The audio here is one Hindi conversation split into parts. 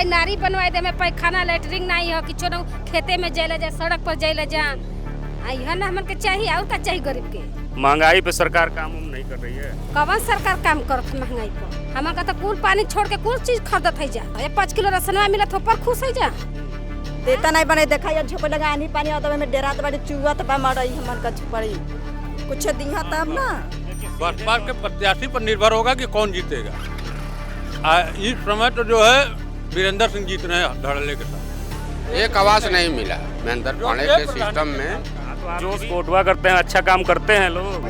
भाई नारी बनवाए दे में पैखाना लेटरिंग नहीं हो कि छोड़ो खेते में जाए जा सड़क पर जाए जा यह ना हमन के चाहिए और का चाहिए गरीब के। महंगाई पे सरकार काम उम नहीं कर रही है। कवन सरकार काम करत महंगाई पर हमन का तो कुल पानी छोड़ के कुल चीज खरीदत है जा। ये 5 किलो राशनवा मिलत हो पर खुश है जा। देता नहीं बने देखा या झोपड़ लगा आनी पानी आता में डेरा तो बड़ी चुआ तो मरई हमन का झोपड़ी कुछ दिहा तब ना। बसपा के प्रत्याशी पर निर्भर होगा कि कौन जीतेगा। इस समय तो जो है वीरेंद्र सिंह जीत रहे हैं धड़ल्ले के साथ। एक आवाज नहीं मिला महेंद्र पांडे के सिस्टम में। जो कोटवा करते हैं अच्छा काम करते हैं लोग।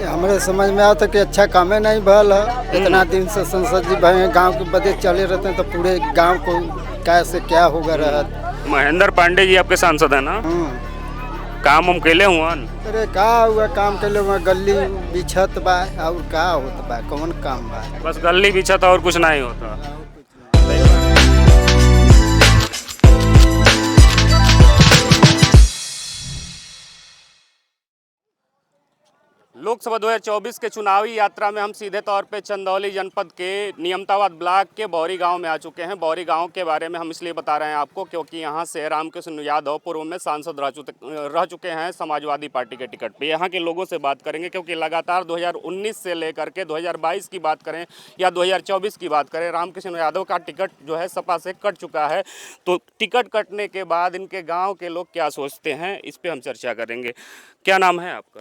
हमारे समझ में आता कि अच्छा काम है नहीं भल है। इतना दिन से संसद जी भाई गांव के बदे चले रहते हैं तो पूरे गांव को कैसे क्या होगा रहा। महेंद्र पांडे जी आपके सांसद है ना। काम हम कैले हुआ। अरे का हुआ काम के लिए गली बिछत बा और का होता बा कौन काम बा। बस गली बिछत और कुछ नहीं होता। लोकसभा 2024 के चुनावी यात्रा में हम सीधे तौर पे चंदौली जनपद के नियमताबाद ब्लॉक के बौरी गांव में आ चुके हैं। बौरी गांव के बारे में हम इसलिए बता रहे हैं आपको क्योंकि यहां से रामकृष्ण यादव पूर्व में सांसद रह चुके हैं समाजवादी पार्टी के टिकट पे। यहां के लोगों से बात करेंगे क्योंकि लगातार 2019 से लेकर के 2022 की बात करें या 2024 की बात करें, रामकृष्ण यादव का टिकट जो है सपा से कट चुका है। तो टिकट कटने के बाद इनके गाँव के लोग क्या सोचते हैं, इस पर हम चर्चा करेंगे। क्या नाम है आपका?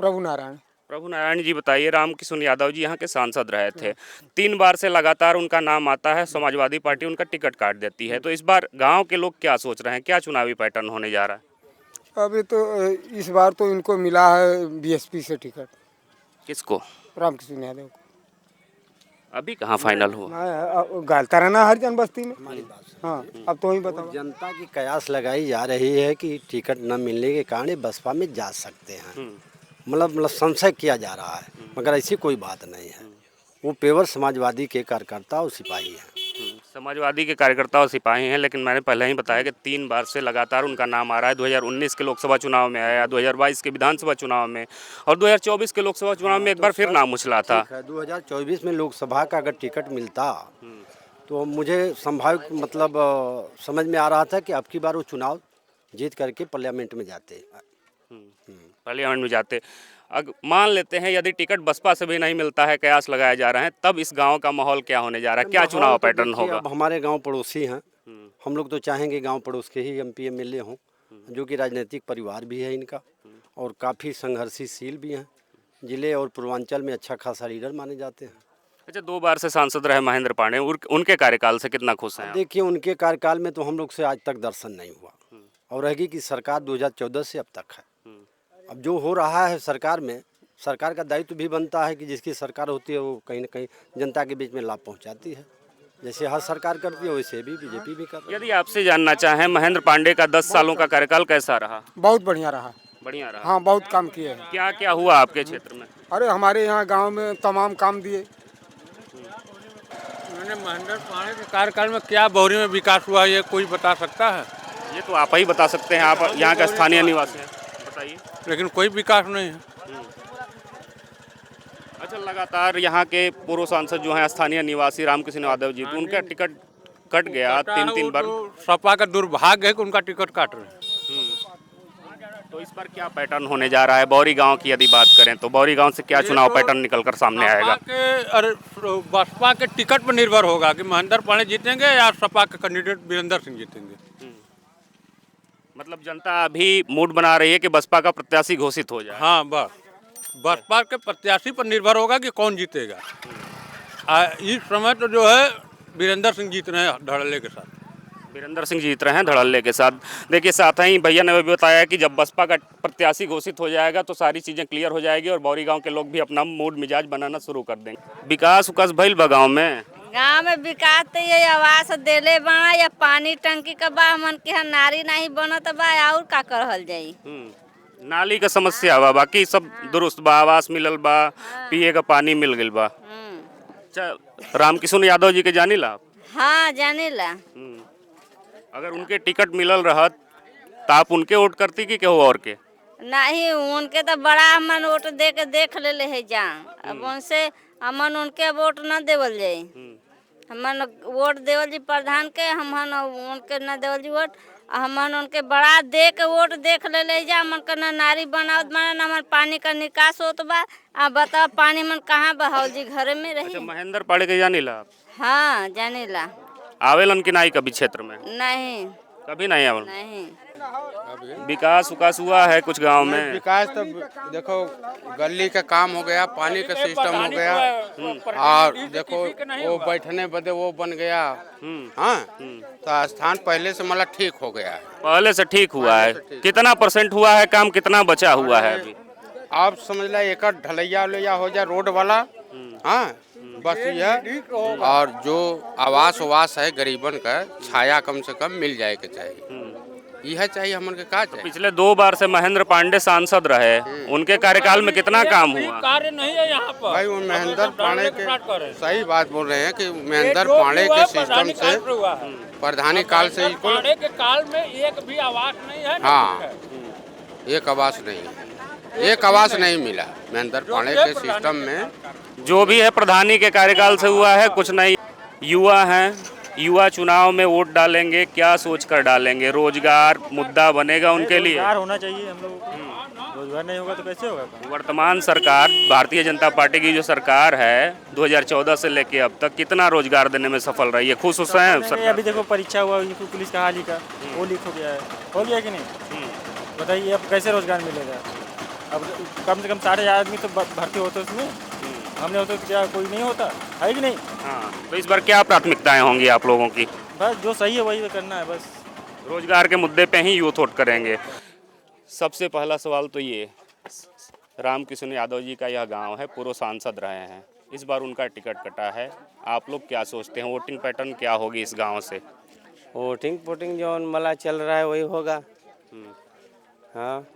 प्रभु नारायण जी, बताइए। रामकृष्ण यादव जी यहाँ के सांसद रहे थे, 3 बार से लगातार उनका नाम आता है, समाजवादी पार्टी उनका टिकट काट देती है। तो इस बार गांव के लोग क्या सोच रहे हैं, क्या चुनावी पैटर्न होने जा रहा है? अभी तो इस बार तो इनको मिला है बीएसपी से टिकट। किसको? रामकृष्ण यादव को। अभी कहाँ फाइनल हुआ? गालता रहना हर जन बस्ती में। हाँ, अब तो ही बताओ। जनता की कयास लगाई जा रही है कि टिकट न मिलने के कारण बसपा में जा सकते हैं। मतलब संशय किया जा रहा है, मगर ऐसी कोई बात नहीं है। वो पेवर समाजवादी के कार्यकर्ता और सिपाही हैं। समाजवादी के कार्यकर्ता और सिपाही हैं, लेकिन मैंने पहले ही बताया कि 3 बार से लगातार उनका नाम आ रहा है। 2019 के लोकसभा चुनाव में आया, 2022 के विधानसभा चुनाव में और 2024 के लोकसभा चुनाव में एक बार फिर नाम उछला था। 2024 में लोकसभा का अगर टिकट मिलता तो मुझे संभावित मतलब समझ में आ रहा था कि अब की बार वो चुनाव जीत करके पार्लियामेंट में जाते। पार्लियामेंट में जाते। अब मान लेते हैं यदि टिकट बसपा से भी नहीं मिलता है, कयास लगाया जा रहा है, तब इस गांव का माहौल क्या होने जा रहा है, क्या चुनाव पैटर्न होगा? अब हमारे गांव पड़ोसी हैं, हम लोग तो चाहेंगे गांव पड़ोस के ही एमपी एमएलए हों, जो कि राजनीतिक परिवार भी है इनका और काफ़ी संघर्षशील भी हैं। जिले और पूर्वांचल में अच्छा खासा लीडर माने जाते हैं। अच्छा, 2 बार से सांसद रहे महेंद्र पांडे, उनके कार्यकाल से कितना खुश हैं? देखिए, उनके कार्यकाल में तो हम लोग से आज तक दर्शन नहीं हुआ और रहेगी कि सरकार 2014 से अब तक है। अब जो हो रहा है सरकार में, सरकार का दायित्व भी बनता है कि जिसकी सरकार होती है वो कहीं ना कहीं जनता के बीच में लाभ पहुंचाती है। जैसे हर सरकार करती है वैसे भी बीजेपी भी करती है। यदि आपसे जानना चाहें, महेंद्र पांडे का 10 सालों का कार्यकाल कैसा रहा? बहुत बढ़िया रहा। बढ़िया रहा। हाँ, बहुत काम किए हैं। क्या क्या हुआ आपके क्षेत्र में? अरे हमारे यहाँ गांव में तमाम काम दिए। मैंने महेंद्र पांडे के कार्यकाल में क्या बौरी में विकास हुआ ये कोई बता सकता है? ये तो आप ही बता सकते हैं, आप यहाँ का स्थानीय निवासी हैं, बताइए। लेकिन कोई विकास नहीं है। अच्छा, लगातार यहाँ के पूर्व सांसद जो हैं स्थानीय निवासी रामकृष्ण यादव जी, तो उनका टिकट कट गया 3 बार। सपा का दुर्भाग्य है कि उनका टिकट काट रहे हैं। तो इस पर क्या पैटर्न होने जा रहा है? बौरी गांव की यदि बात करें तो बौरी गांव से क्या चुनाव पैटर्न निकलकर सामने आएगा? अरे बसपा के टिकट पर निर्भर होगा कि महेंद्र पांडे जीतेंगे या सपा के कैंडिडेट वीरेंद्र सिंह जीतेंगे। मतलब जनता अभी मूड बना रही है कि बसपा का प्रत्याशी घोषित हो जाए। हाँ, बसपा के प्रत्याशी पर निर्भर होगा कि कौन जीतेगा। इस समय तो जो है वीरेंद्र सिंह जीत रहे हैं धड़ल्ले के साथ। वीरेंद्र सिंह जीत रहे हैं धड़ल्ले के साथ। देखिए, साथ ही भैया ने भी बताया कि जब बसपा का प्रत्याशी घोषित हो जाएगा तो सारी चीज़ें क्लियर हो जाएगी और बौरी गांव के लोग भी अपना मूड मिजाज बनाना शुरू कर देंगे। विकास उकास भइल बा गाँव में? गाँव में विकास तो ये आवास देले बना या पानी टंकी का बा, मन के नारी नहीं बनत बा और का करल जाई। नाली का समस्या बा, बाकी सब दुरुस्त बा, आवास मिलल बा, पिए का पानी मिल गइल बा। अच्छा, रामकृष्ण यादव जी के जानी ला? हाँ, जाने ला। अगर उनके टिकट मिलल रहत तो आप उनके वोट करती कि केहू और के? नहीं, उनके तो बड़ा अमन वोट दे के देख ले है जा। अब उनसे अमन उनके वोट न देवल जाये। हमन वोट देवल जी प्रधान के, हमन उनके न देवल जी वोट, हमन उनके बड़ा दे के वोट देख ले जा, मन का न नारी बनावत माने न हमन पानी का निकास होत बा। आ बताओ पानी मन कहाँ बहाओ जी, घरे में रही। अच्छा, महेंद्र पाड़े के जानी ला? हाँ जाने ला। आवेलन कि नहीं कभी क्षेत्र में? नहीं कभी नहीं आवेलन। नहीं। विकास उकास हुआ है कुछ गांव में? विकास तो देखो गली का काम हो गया, पानी का सिस्टम हो गया, और देखो वो बैठने बदे वो बन गया। हाँ, तो स्थान पहले से मतलब ठीक हो गया है। पहले से ठीक हुआ है? कितना % हुआ है काम, कितना बचा हुआ है अभी? आप समझ ला एक ढलैया उलैया हो जाए रोड वाला। हाँ, बस यह, और जो आवास वास है गरीबन का छाया कम से कम मिल जाए के चाहिए, यह चाहिए हमन के का चाहिए। पिछले 2 बार से महेंद्र पांडे सांसद रहे, उनके कार्यकाल में कितना काम हुआ? कार्य नहीं है यहाँ पर भाई वो महेंद्र पांडे के सही बात बोल रहे हैं कि महेंद्र पांडे के सिस्टम से प्रधानी काल से पांडे के काल में एक भी आवास नहीं है। हाँ, एक आवास नहीं है, एक आवास नहीं मिला महेंद्र पांडे के सिस्टम में। जो भी है प्रधानी के कार्यकाल से हुआ है, कुछ नहीं। युवा हैं, युवा चुनाव में वोट डालेंगे, क्या सोचकर डालेंगे? रोजगार मुद्दा बनेगा उनके लिए? रोजगार होना चाहिए हम लोगों को। रोजगार नहीं होगा तो कैसे होगा? वर्तमान सरकार भारतीय जनता पार्टी की जो सरकार है 2014 से लेके अब तक कितना रोजगार देने में सफल रही है? खुश हैं सरकार? अभी देखो परीक्षा हुआ पुलिस का हाल ही का, वो लीक हो गया है, हो गया कि नहीं? बताइए अब कैसे रोजगार मिलेगा? अब कम से कम 60,000 आदमी तो भर्ती होते उसमें, हमने होते तो क्या कोई नहीं होता है कि नहीं? हाँ, तो इस बार क्या प्राथमिकताएं होंगी आप लोगों की? बस जो सही है वही करना है, बस रोजगार के मुद्दे पे ही यूथ वोट करेंगे। सबसे पहला सवाल तो ये, रामकिशन यादव जी का यह गांव है, पूर्व सांसद रहे हैं, इस बार उनका टिकट कटा है, आप लोग क्या सोचते हैं वोटिंग पैटर्न क्या होगी इस गांव से? वोटिंग जो मला चल रहा है वही होगा। हाँ,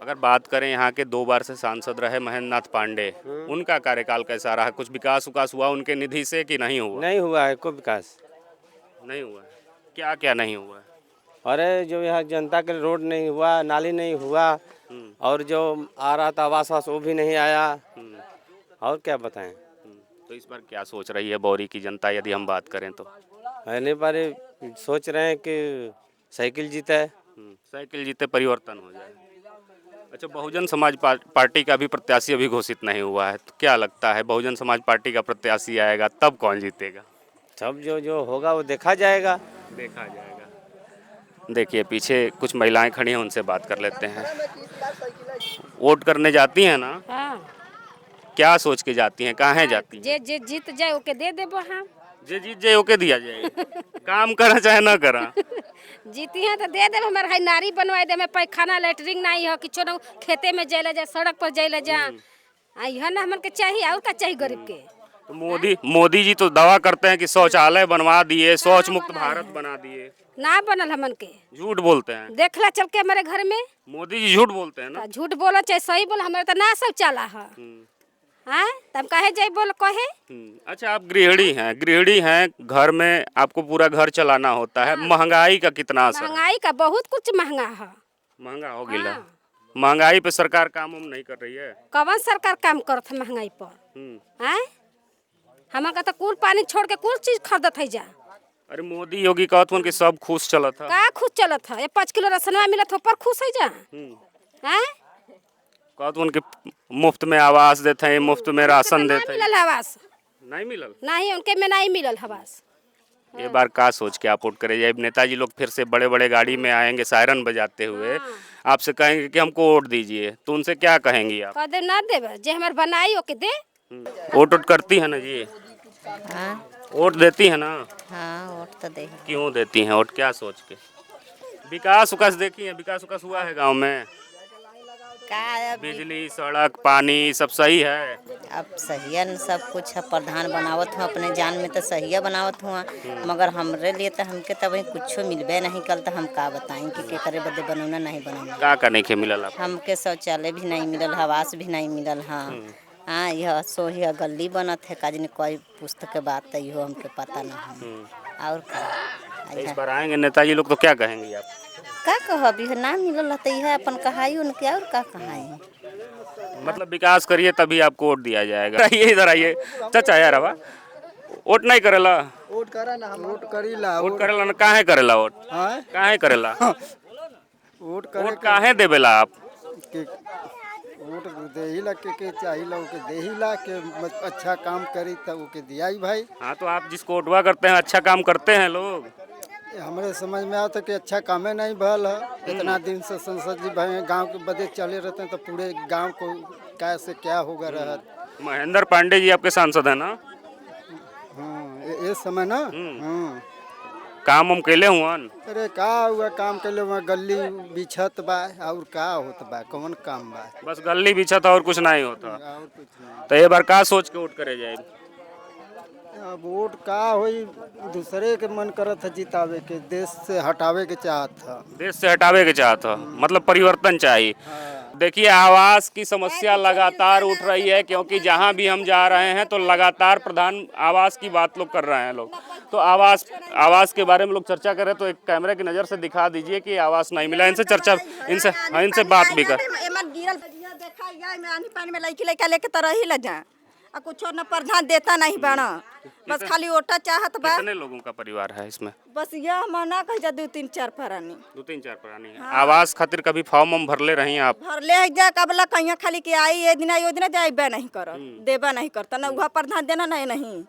अगर बात करें यहाँ के 2 बार से सांसद रहे महेंद्र नाथ पांडे, उनका कार्यकाल कैसा रहा? कुछ विकास उकास हुआ उनके निधि से कि नहीं हुआ? नहीं हुआ है कोई विकास, नहीं हुआ है। क्या क्या नहीं हुआ है? अरे जो यहाँ जनता के रोड नहीं हुआ, नाली नहीं हुआ, और जो आ रहा था आवास वास वो भी नहीं आया, और क्या बताएं। तो इस बार क्या सोच रही है बौरी की जनता, यदि हम बात करें तो? पहले बार सोच रहे हैं कि साइकिल जीते। साइकिल जीते परिवर्तन हो जाए। अच्छा, बहुजन समाज पार्टी का भी प्रत्याशी अभी घोषित नहीं हुआ है, तो क्या लगता है बहुजन समाज पार्टी का प्रत्याशी आएगा तब कौन जीतेगा? सब जो होगा वो देखा जाएगा। देखा जाएगा। देखिए पीछे कुछ महिलाएं खड़ी हैं, उनसे बात कर लेते हैं। वोट करने जाती हैं ना? हाँ। क्या सोच के जाती हैं, कहाँ जाती हैं? जे जीत जाए ओके दे देबो हम। जे जीत जाए ओके दिया जाए, काम करा चाहे ना करा। जीती हैं तो दे देब, हमारे भाई नारी बनवाई दे, में पैखाना लेटरिंग नहीं हो, किछो न खेते में जाइले जा, सड़क पर जाइले जा, यह ना हमन के चाहिए, और का चाहिए गरीब के? तो मोदी जी तो दावा करते हैं कि शौचालय बनवा दिए, शौच मुक्त भारत बना दिए। ना बनल हमन के, झूठ बोलते हैं। देखला चल के हमारे घर में। मोदी जी झूठ बोलते हैं ना? झूठ बोलो चाहे सही बोलो, हमारे तो ना शौचालय है। हाँ, तब कहे जाए बोल कहे। अच्छा, आप गृहिणी हैं, घर में आपको पूरा घर चलाना होता है, महंगाई का कितना असर? महंगाई का बहुत कुछ महंगा है। महंगा हो गया। महंगाई पे सरकार काम नहीं कर रही है? कौन सरकार काम करत है महंगाई पर? हैं, हमार का तो कुल पानी छोड़ के कुल चीज खरीदत है जा। अरे मोदी योगी कहत हन कि सब खुश चलत है। का खुश चलत है? 5 किलो राशनवा मिलत हो पर खुश है जा। हैं, कहत हन कि मुफ्त में आवास देते हैं, मुफ्त में राशन देते हैं। मिलल आवास नहीं मिलल? नहीं, उनके में नहीं मिलल आवास। ये बार का सोच के आप वोट करे जाए? नेताजी लोग फिर से बड़े बड़े गाड़ी में आएंगे सायरन बजाते हुए, आपसे कहेंगे कि हमको वोट दीजिए, तो उनसे क्या कहेंगी आप? कह दे ना देब, जे हमार बनाई ओके दे। वोट करती है ना जी? वोट देती है ना? हाँ, वोट तो दे। क्यों देती हैं वोट, क्या सोच के? विकास उकास देखी है? विकास उकास हुआ है गांव में? बिजली, सड़क, पानी सब सही है? अब सही है, सब कुछ है, प्रधान बनावत हूँ अपने जान में तो सही है बनावत हुआ, मगर हमरे लिए तो हमके तब कुछ मिलबे नहीं कल, तो हम का बताएं कि करे बदे बनौना नहीं बनौना। का नहीं के मिलल आप? हमके शौचालय भी नहीं मिलल, आवास भी नहीं मिलल। हाँ, यह सोही गली बनत है काज कोई पुस्तक के बात तो यो हमके पता नहीं है। और का इस बार आएंगे नेताजी लोग तो क्या कहेंगे आप? का कहब, यह ना मिलल तो यह अपन कहाई उनके, और का कहाई? मतलब विकास करिए तभी आपको वोट दिया जाएगा। ये इधर आइए चाचा यार, अब वोट नहीं करेला? वोट करा ना हम वोट करीला वोट करेला ना? काहे करेला वोट? हाँ काहे करेला? वोट करे वोट काहे देवेला आप? के वोट देहिला के चाहिला ओके देहिला के अच्छा काम करी तब ओके दियाई भाई। हाँ तो आप जिसको वोटवा करते हैं अच्छा काम करते हैं लोग? हमारे समझ में आता कि अच्छा कामे नहीं भल है। इतना दिन से संसद जी भाई गांव के बदे चले रहते हैं तो पूरे गांव को कैसे क्या होगा रहा। महेंद्र पांडे जी आपके सांसद है ना? ये समय ना काम हम कैले हुआन? अरे का हुआ काम के लिए वहाँ गली बिछत बा और का होत बा कौन काम बा? बस गली बिछा था और कुछ नहीं होता। और कुछ नहीं। तो ये बार का सोच के वोट करे जाए? अब वोट का होई दूसरे के मन करत है जितावे के, देश से हटावे के चाहत था। देश से हटावे के चाहत है, मतलब परिवर्तन चाहिए। देखिए आवास की समस्या लगातार उठ रही है, क्योंकि जहां भी हम जा रहे हैं तो लगातार प्रधान आवास की बात लोग कर रहे हैं लोग। तो आवास के बारे में लोग चर्चा कर रहे हैं, तो एक कैमरे की नज़र से दिखा दीजिए कि आवास नहीं मिला। इनसे चर्चा, इनसे बात भी कर। पानी में लड़की लड़का लेके तो रही जा आ कुछ न प्रधान देता नहीं बना, बस खाली ओटा चाहत बा। कितने लोगों का परिवार है इसमें? बस यह मना कह जा 2-3-4 प्राणी। 2-3-4 प्राणी है। आवास खातिर कभी फॉर्म हम भरले रही आप? भरले है जा कबला कहिया खाली कि आई ये दिन जाइबे नहीं कर देबा नहीं करता ना वह प्रधान देना नहीं।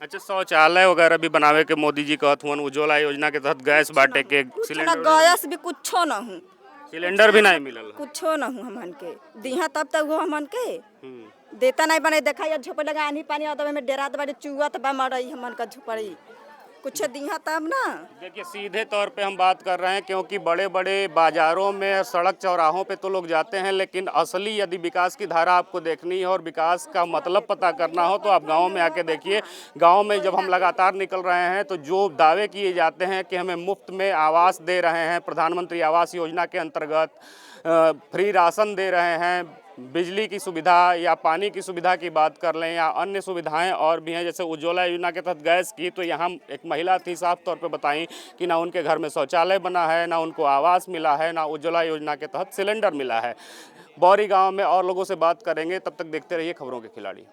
अच्छा, शौचालय वगैरह भी बनावे के मोदी जी कहत हुआ, उज्ज्वला योजना के तहत गैस बांटे के, गैस भी कुछो न हूँ, सिलेंडर भी नहीं मिलल, कुछो न हूँ हमन के दिहा तब तक वो हमन के देता नहीं बने। देखा झोपड़ लगा आनी पानी आता में डेरात बाड़ी चुआत बा मरई हमन का झोपड़ी कुछ दिहा तब ना। देखिए सीधे तौर पे हम बात कर रहे हैं, क्योंकि बड़े बड़े बाजारों में सड़क चौराहों पे तो लोग जाते हैं, लेकिन असली यदि विकास की धारा आपको देखनी है और विकास का मतलब पता करना हो तो आप गांव में आके देखिए। गांव में जब हम लगातार निकल रहे हैं तो जो दावे किए जाते हैं कि हमें मुफ्त में आवास दे रहे हैं, प्रधानमंत्री आवास योजना के अंतर्गत फ्री राशन दे रहे हैं, बिजली की सुविधा या पानी की सुविधा की बात कर लें या अन्य सुविधाएं और भी हैं, जैसे उज्ज्वला योजना के तहत गैस की, तो यहाँ एक महिला थी साफ तौर पे बताई कि ना उनके घर में शौचालय बना है, ना उनको आवास मिला है, ना उज्ज्वला योजना के तहत सिलेंडर मिला है। बौरी गांव में और लोगों से बात करेंगे, तब तक देखते रहिए खबरों के खिलाड़ी।